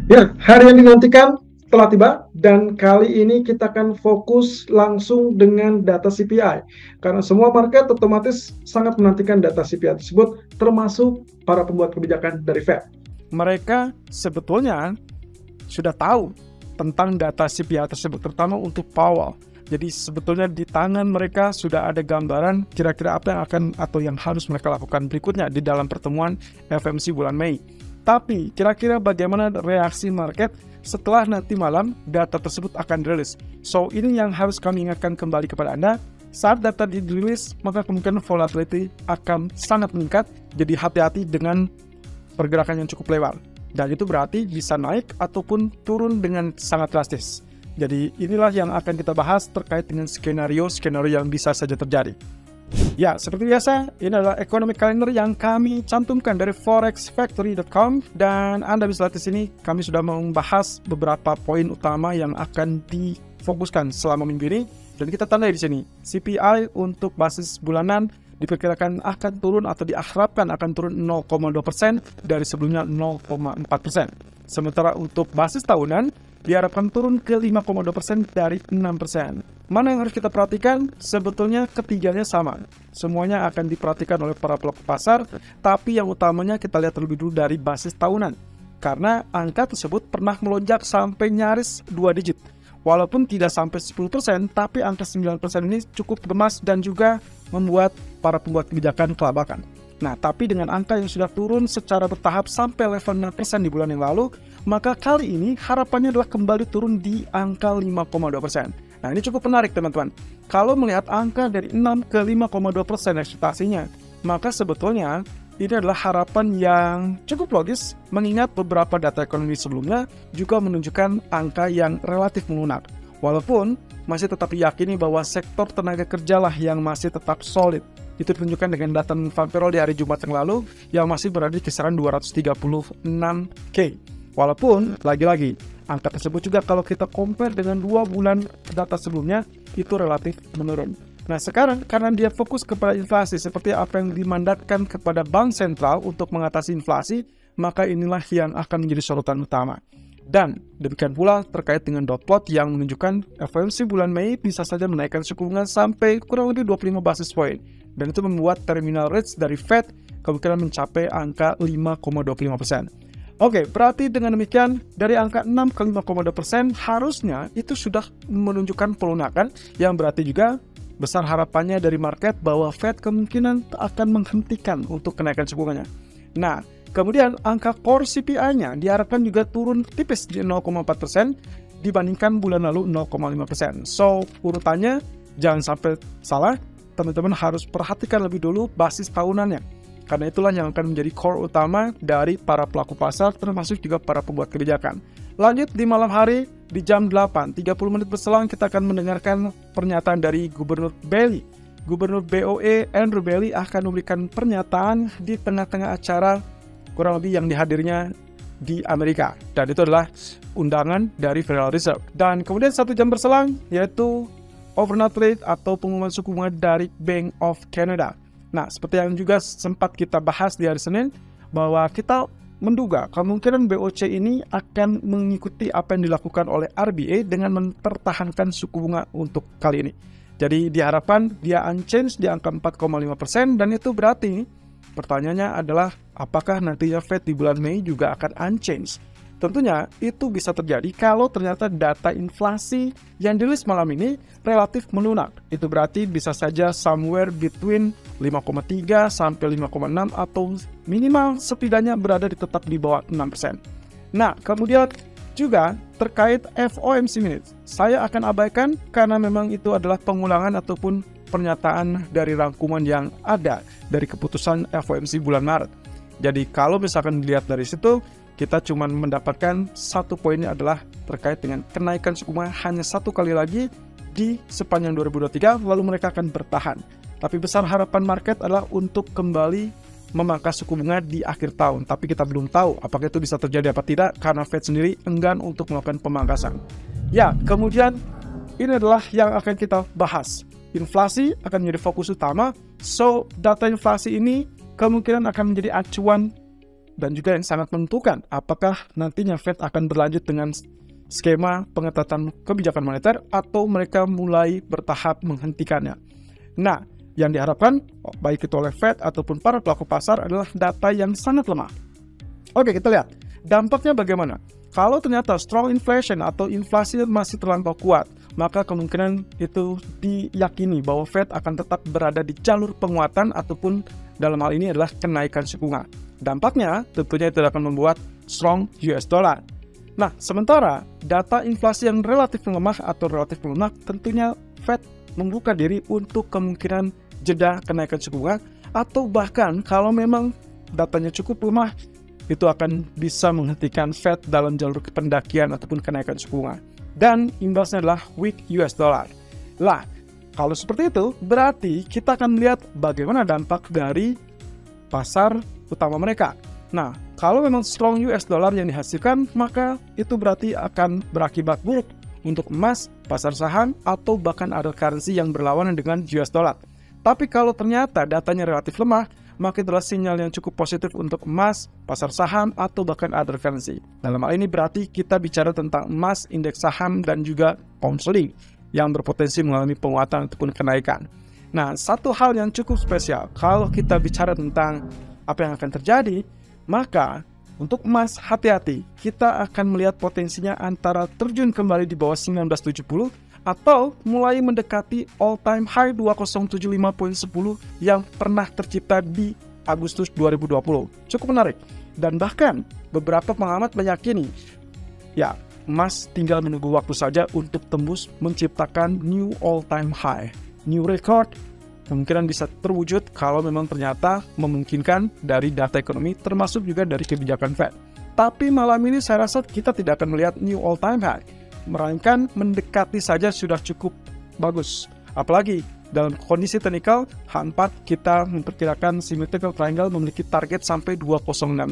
Ya, hari yang dinantikan telah tiba dan kali ini kita akan fokus langsung dengan data CPI. Karena semua market otomatis sangat menantikan data CPI tersebut, termasuk para pembuat kebijakan dari Fed. Mereka sebetulnya sudah tahu tentang data CPI tersebut, terutama untuk Powell. Jadi sebetulnya di tangan mereka sudah ada gambaran kira-kira apa yang akan atau yang harus mereka lakukan berikutnya di dalam pertemuan FOMC bulan Mei. Tapi kira-kira bagaimana reaksi market setelah nanti malam data tersebut akan dirilis. So ini yang harus kami ingatkan kembali kepada Anda. Saat data dirilis, maka kemungkinan volatility akan sangat meningkat. Jadi hati-hati dengan pergerakan yang cukup lebar. Dan itu berarti bisa naik ataupun turun dengan sangat drastis. Jadi inilah yang akan kita bahas terkait dengan skenario-skenario yang bisa saja terjadi. Ya, seperti biasa, ini adalah economic calendar yang kami cantumkan dari forexfactory.com, dan Anda bisa lihat di sini kami sudah membahas beberapa poin utama yang akan difokuskan selama minggu ini, dan kita tandai di sini CPI untuk basis bulanan diperkirakan akan turun atau diharapkan akan turun 0,2% dari sebelumnya 0,4%. Sementara untuk basis tahunan diharapkan turun ke 5,2% dari 6%. Mana yang harus kita perhatikan? Sebetulnya ketiganya sama. Semuanya akan diperhatikan oleh para pelaku pasar, tapi yang utamanya kita lihat terlebih dulu dari basis tahunan. Karena angka tersebut pernah melonjak sampai nyaris 2 digit. Walaupun tidak sampai 10%, tapi angka 9% ini cukup gemas dan juga membuat para pembuat kebijakan kelabakan. Nah, tapi dengan angka yang sudah turun secara bertahap sampai level 6% di bulan yang lalu, maka kali ini harapannya adalah kembali turun di angka 5,2%. Nah, ini cukup menarik teman-teman. Kalau melihat angka dari 6 ke 5,2% ekspektasinya, maka sebetulnya ini adalah harapan yang cukup logis, mengingat beberapa data ekonomi sebelumnya juga menunjukkan angka yang relatif melunak. Walaupun masih tetap diyakini bahwa sektor tenaga kerjalah yang masih tetap solid. Itu ditunjukkan dengan data non-farm payroll di hari Jumat yang lalu yang masih berada di kisaran 236K. Walaupun, lagi-lagi, angka tersebut juga kalau kita compare dengan 2 bulan data sebelumnya, itu relatif menurun. Nah sekarang karena dia fokus kepada inflasi seperti apa yang dimandatkan kepada bank sentral untuk mengatasi inflasi, maka inilah yang akan menjadi sorotan utama. Dan demikian pula terkait dengan dot plot yang menunjukkan FOMC bulan Mei bisa saja menaikkan suku bunga sampai kurang lebih 25 basis point. Dan itu membuat terminal rates dari Fed kemungkinan mencapai angka 5,25%. Oke, berarti dengan demikian dari angka 6 ke 5,2% harusnya itu sudah menunjukkan pelunakan, yang berarti juga besar harapannya dari market bahwa Fed kemungkinan akan menghentikan untuk kenaikan suku bunganya. Nah, kemudian angka core CPI-nya diharapkan juga turun tipis di 0,4% dibandingkan bulan lalu 0,5%. So, urutannya jangan sampai salah, teman-teman harus perhatikan lebih dulu basis tahunannya. Karena itulah yang akan menjadi core utama dari para pelaku pasar, termasuk juga para pembuat kebijakan. Lanjut di malam hari, di jam 8, 30 menit berselang kita akan mendengarkan pernyataan dari Gubernur Bailey. Gubernur BOE Andrew Bailey akan memberikan pernyataan di tengah-tengah acara kurang lebih yang dihadirinya di Amerika. Dan itu adalah undangan dari Federal Reserve. Dan kemudian 1 jam berselang, yaitu overnight rate atau pengumuman suku bunga dari Bank of Canada. Nah, seperti yang juga sempat kita bahas di hari Senin, bahwa kita menduga kemungkinan BOC ini akan mengikuti apa yang dilakukan oleh RBA dengan mempertahankan suku bunga untuk kali ini. Jadi diharapkan dia unchanged di angka 4,5%, dan itu berarti pertanyaannya adalah apakah nantinya Fed di bulan Mei juga akan unchanged. Tentunya itu bisa terjadi kalau ternyata data inflasi yang dirilis malam ini relatif melunak. Itu berarti bisa saja somewhere between 5,3 sampai 5,6 atau minimal setidaknya berada tetap di bawah 6%. Nah, kemudian juga terkait FOMC minutes, saya akan abaikan karena memang itu adalah pengulangan ataupun pernyataan dari rangkuman yang ada dari keputusan FOMC bulan Maret. Jadi kalau misalkan dilihat dari situ, kita cuma mendapatkan satu poinnya adalah terkait dengan kenaikan suku bunga hanya 1 kali lagi di sepanjang 2023, lalu mereka akan bertahan. Tapi besar harapan market adalah untuk kembali memangkas suku bunga di akhir tahun. Tapi kita belum tahu apakah itu bisa terjadi apa tidak, karena Fed sendiri enggan untuk melakukan pemangkasan. Ya, kemudian ini adalah yang akan kita bahas. Inflasi akan menjadi fokus utama. So, data inflasi ini kemungkinan akan menjadi acuan dan juga yang sangat menentukan apakah nantinya Fed akan berlanjut dengan skema pengetatan kebijakan moneter atau mereka mulai bertahap menghentikannya. Nah, yang diharapkan baik itu oleh Fed ataupun para pelaku pasar adalah data yang sangat lemah. Oke, kita lihat dampaknya bagaimana. Kalau ternyata strong inflation atau inflasi masih terlampau kuat, maka kemungkinan itu diyakini bahwa Fed akan tetap berada di jalur penguatan ataupun dalam hal ini adalah kenaikan suku bunga. Dampaknya tentunya itu akan membuat strong US dollar. Nah, sementara data inflasi yang relatif lemah atau relatif melemah, tentunya Fed membuka diri untuk kemungkinan jeda kenaikan suku bunga, atau bahkan kalau memang datanya cukup lemah, itu akan bisa menghentikan Fed dalam jalur pendakian ataupun kenaikan suku bunga. Dan imbasnya adalah weak US dollar. Lah, kalau seperti itu, berarti kita akan melihat bagaimana dampak dari pasar utama mereka. Nah, kalau memang strong US dollar yang dihasilkan, maka itu berarti akan berakibat buruk untuk emas, pasar saham, atau bahkan other currency yang berlawanan dengan US dollar. Tapi kalau ternyata datanya relatif lemah, maka itulah sinyal yang cukup positif untuk emas, pasar saham, atau bahkan other currency. Dalam hal ini berarti kita bicara tentang emas, indeks saham, dan juga pound sterling yang berpotensi mengalami penguatan ataupun kenaikan. Nah, satu hal yang cukup spesial, kalau kita bicara tentang apa yang akan terjadi, maka untuk emas hati-hati, kita akan melihat potensinya antara terjun kembali di bawah 1970 atau mulai mendekati all-time high 2075.10 yang pernah tercipta di Agustus 2020. Cukup menarik. Dan bahkan beberapa pengamat meyakini, ya, emas tinggal menunggu waktu saja untuk tembus menciptakan new all-time high. New record kemungkinan bisa terwujud kalau memang ternyata memungkinkan dari data ekonomi termasuk juga dari kebijakan Fed. Tapi malam ini saya rasa kita tidak akan melihat new all-time high, melainkan mendekati saja sudah cukup bagus. Apalagi dalam kondisi teknikal, H4 kita memperkirakan symmetrical triangle memiliki target sampai 2066.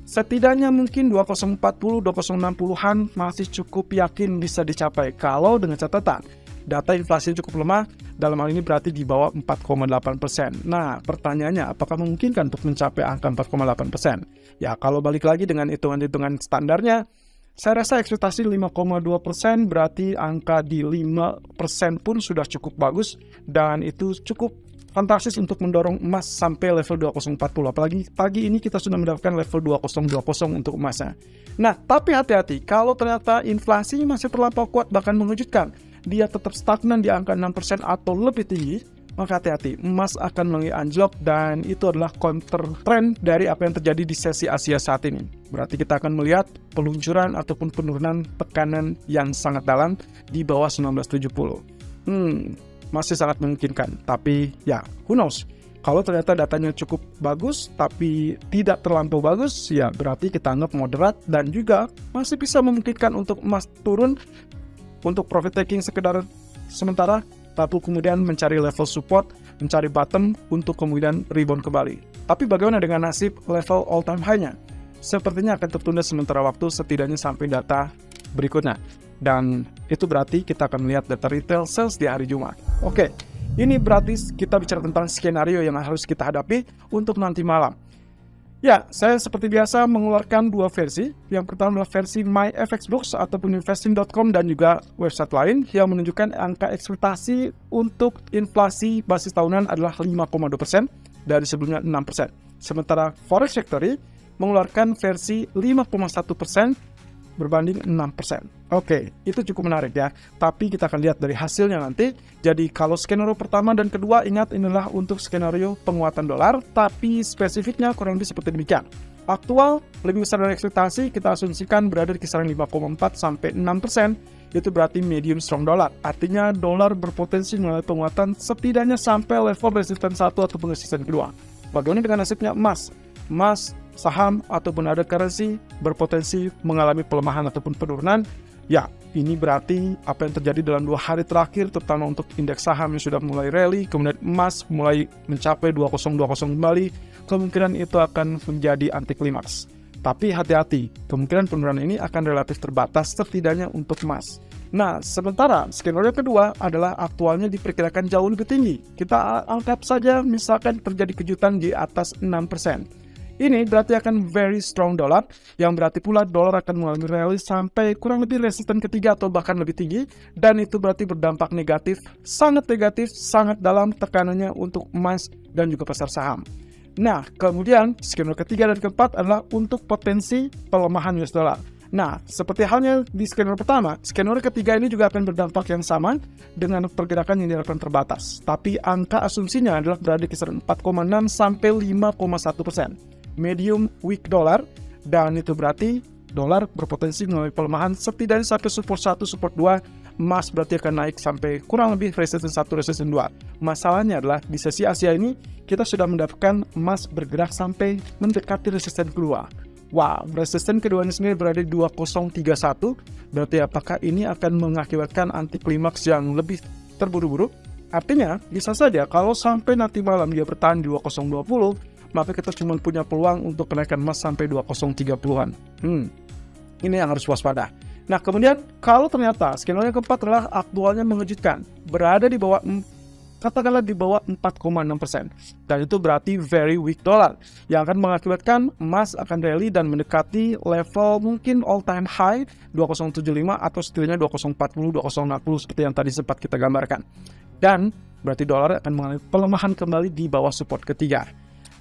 Setidaknya mungkin 2040, 2060-an masih cukup yakin bisa dicapai kalau dengan catatan data inflasi cukup lemah, dalam hal ini berarti di bawah 4,8%. Nah, pertanyaannya apakah memungkinkan untuk mencapai angka 4,8%? Ya, kalau balik lagi dengan hitungan-hitungan standarnya, saya rasa ekspektasi 5,2% berarti angka di 5% pun sudah cukup bagus dan itu cukup fantastis untuk mendorong emas sampai level 2040. Apalagi pagi ini kita sudah mendapatkan level 2020 untuk emasnya. Nah, tapi hati-hati kalau ternyata inflasi masih terlampau kuat bahkan mengejutkan, dia tetap stagnan di angka 6% atau lebih tinggi, maka hati-hati, emas akan mulai anjlok dan itu adalah counter trend dari apa yang terjadi di sesi Asia saat ini. Berarti kita akan melihat peluncuran ataupun penurunan tekanan yang sangat dalam di bawah 1970. Masih sangat memungkinkan, tapi ya, who knows. Kalau ternyata datanya cukup bagus, tapi tidak terlampau bagus, ya berarti kita anggap moderat dan juga masih bisa memungkinkan untuk emas turun untuk profit taking sekedar sementara, tapi kemudian mencari level support, mencari bottom untuk kemudian rebound kembali. Tapi bagaimana dengan nasib level all time high-nya? Sepertinya akan tertunda sementara waktu setidaknya sampai data berikutnya. Dan itu berarti kita akan melihat data retail sales di hari Jumat. Oke, ini berarti kita bicara tentang skenario yang harus kita hadapi untuk nanti malam. Ya, saya seperti biasa mengeluarkan dua versi. Yang pertama adalah versi MyFXBooks ataupun investing.com dan juga website lain yang menunjukkan angka ekspektasi untuk inflasi basis tahunan adalah 5,2% dari sebelumnya 6%. Sementara Forex Factory mengeluarkan versi 5,1% berbanding 6%. Oke, itu cukup menarik ya. Tapi kita akan lihat dari hasilnya nanti. Jadi kalau skenario pertama dan kedua, ingat inilah untuk skenario penguatan dolar, tapi spesifiknya kurang lebih seperti demikian. Aktual lebih besar dari ekspektasi, kita asumsikan berada di kisaran 5,4 sampai 6%. Itu berarti medium strong dollar. Artinya dolar berpotensi mengalami penguatan setidaknya sampai level resisten 1 ataupun resisten kedua. Bagaimana dengan nasibnya emas? Emas, saham, ataupun ada currency berpotensi mengalami pelemahan ataupun penurunan. Ya, ini berarti apa yang terjadi dalam 2 hari terakhir, terutama untuk indeks saham yang sudah mulai rally, kemudian emas mulai mencapai 2020 kembali, kemungkinan itu akan menjadi anti klimaks. Tapi hati-hati, kemungkinan penurunan ini akan relatif terbatas setidaknya untuk emas. Nah, sementara skenario kedua adalah aktualnya diperkirakan jauh lebih tinggi. Kita anggap saja misalkan terjadi kejutan di atas 6%. Ini berarti akan very strong dollar, yang berarti pula dolar akan mengalami rally sampai kurang lebih resisten ketiga atau bahkan lebih tinggi, dan itu berarti berdampak negatif, sangat dalam tekanannya untuk emas dan juga pasar saham. Nah, kemudian skenario ketiga dan keempat adalah untuk potensi pelemahan US dollar. Nah, seperti halnya di skenario pertama, skenario ketiga ini juga akan berdampak yang sama dengan pergerakan yang diharapkan terbatas. Tapi angka asumsinya adalah berada di kisaran 4,6 sampai 5,1%. Medium weak dollar, dan itu berarti dolar berpotensi mengalami pelemahan setidaknya sampai support 1, support 2. Emas berarti akan naik sampai kurang lebih resisten 1, resisten 2. Masalahnya adalah di sesi Asia ini kita sudah mendapatkan emas bergerak sampai mendekati resisten kedua. Wow, resisten kedua ini sendiri berada di 2031. Berarti apakah ini akan mengakibatkan anti klimaks yang lebih terburu-buru? Artinya bisa saja kalau sampai nanti malam dia bertahan di 2020, maka kita cuma punya peluang untuk kenaikan emas sampai 2030-an. Ini yang harus waspada. Nah, kemudian kalau ternyata skenario yang keempat adalah aktualnya mengejutkan, berada di bawah, katakanlah di bawah 4,6%. Dan itu berarti very weak dollar, yang akan mengakibatkan emas akan rally dan mendekati level mungkin all time high 2075 atau setidaknya 2040, 2060 seperti yang tadi sempat kita gambarkan. Dan berarti dolar akan mengalami pelemahan kembali di bawah support ketiga.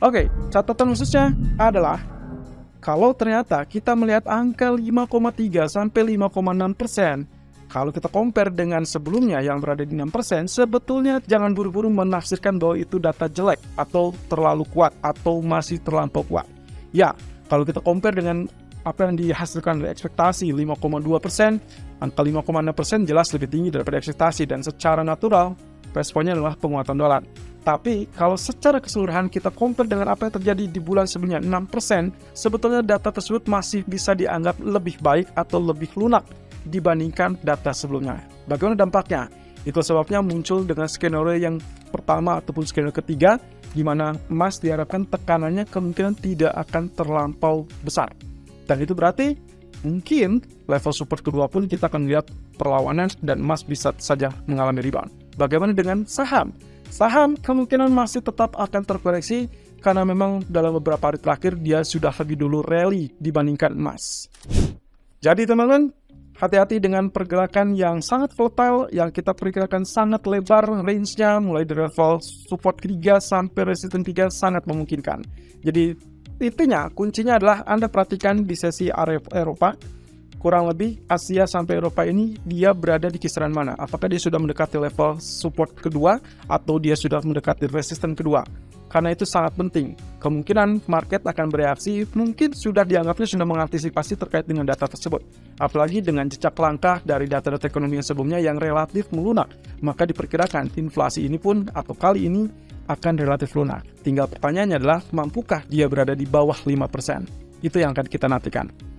Oke, catatan khususnya adalah kalau ternyata kita melihat angka 5,3 sampai 5,6%, kalau kita compare dengan sebelumnya yang berada di 6%, sebetulnya jangan buru-buru menafsirkan bahwa itu data jelek atau terlalu kuat atau masih terlampau kuat. Ya, kalau kita compare dengan apa yang dihasilkan dari ekspektasi 5,2%, angka 5,6% jelas lebih tinggi daripada ekspektasi, dan secara natural responnya adalah penguatan dolar. Tapi kalau secara keseluruhan kita compare dengan apa yang terjadi di bulan sebelumnya 6%, sebetulnya data tersebut masih bisa dianggap lebih baik atau lebih lunak dibandingkan data sebelumnya. Bagaimana dampaknya? Itu sebabnya muncul dengan skenario yang pertama ataupun skenario ketiga, di mana emas diharapkan tekanannya kemungkinan tidak akan terlampau besar. Dan itu berarti mungkin level support kedua pun kita akan lihat perlawanan dan emas bisa saja mengalami rebound. Bagaimana dengan saham? Saham kemungkinan masih tetap akan terkoreksi karena memang dalam beberapa hari terakhir dia sudah lebih dulu rally dibandingkan emas. Jadi teman-teman, hati-hati dengan pergerakan yang sangat volatile yang kita perkirakan sangat lebar range-nya mulai dari level support 3 sampai resisten 3 sangat memungkinkan. Jadi intinya kuncinya adalah Anda perhatikan di sesi area Eropa. Kurang lebih Asia sampai Eropa ini dia berada di kisaran mana? Apakah dia sudah mendekati level support kedua atau dia sudah mendekati resisten kedua? Karena itu sangat penting. Kemungkinan market akan bereaksi, mungkin sudah dianggapnya sudah mengantisipasi terkait dengan data tersebut. Apalagi dengan jejak langkah dari data-data ekonomi yang sebelumnya yang relatif melunak, maka diperkirakan inflasi ini pun atau kali ini akan relatif lunak. Tinggal pertanyaannya adalah mampukah dia berada di bawah 5%? Itu yang akan kita nantikan.